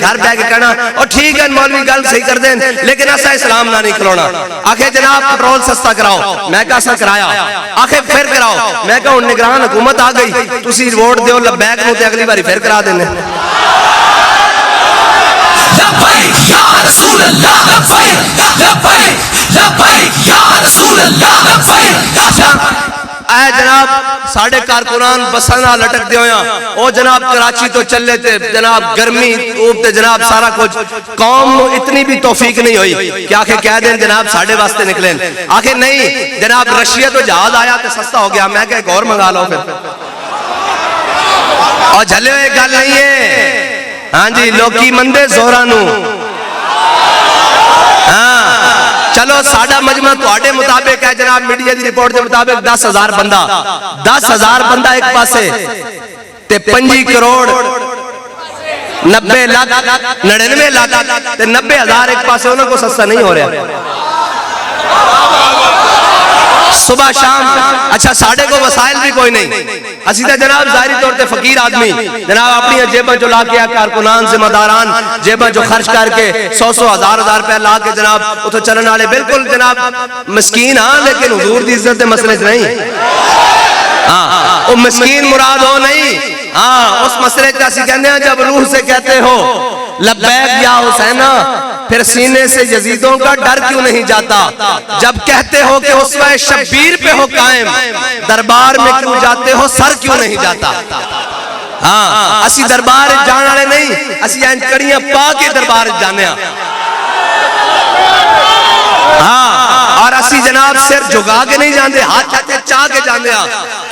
घर बह के कहना और ठीक है मौलवी गल सही कर दें लेकिन असा इस्लाम ना नहीं खिलाना। आखे जनाब पेट्रोल सस्ता कराओ, मैं कहा असा कराया। आखे फिर कराओ, मैं कहा निगरान हुकूमत आ गई, तुसी वोट दो लब्बैक नूं ते अगली बारी फिर करा देने। जनाब साढ़े कारकुनान बसा ना लटकते होया ओ जनाब कराची तो चले थे जनाब गर्मी धूप ते जनाब सारा कुछ कौम इतनी भी तौफीक नहीं हुई कि आखे कह दें जनाब साढ़े वास्ते निकले। आखे नहीं जनाब रशिया तो जहाज आया तो सस्ता हो गया, मैं क्या और मंगा लो फिर। और झले हुए गल नहीं है। हाँ जी लोकी मंदे जोरा नू। हाँ चलो साडा मजमा तुहाडे मुताबिक है जनाब मीडिया की रिपोर्ट के मुताबिक 10,000 बंदा, 10,000 बंदा एक पासे ते 25 करोड़ 90 लाख 99 लाख ते 90,000 एक पासे उन्होंने को सस्ता नहीं हो रहा सुबह शाम। अच्छा साढ़े को वसाइल भी कोई नहीं, असी तो जनाब जाहिरी तौर पे फकीर आदमी जनाब अपनी जेबा जो ला के कारकुनान जिम्मेदारान जेबा जो खर्च करके 100 हजार रुपया ला के जनाब उतो चलने वाले बिल्कुल जनाब मस्कीन। हाँ लेकिन हुजूर की इज्जत के मसले च नहीं। हाँ वो मस्कीन मुराद हो नहीं। हाँ उस मसले का असी कहते हैं जब रूह से कहते हो लब्बैक या हुसैना फिर सीने से यजीदों का डर क्यों नहीं जाता। जब कहते हो कि उस्वा शब्बीर पे हो कायम दरबार में क्यों जाते हो सर क्यों नहीं जाता। हाँ असी दरबार जाने वाले नहीं, असी कड़ियां पा के दरबार जाने। हाँ और असी जनाब सिर झुका के नहीं जाते, हाथ चाह के जाने।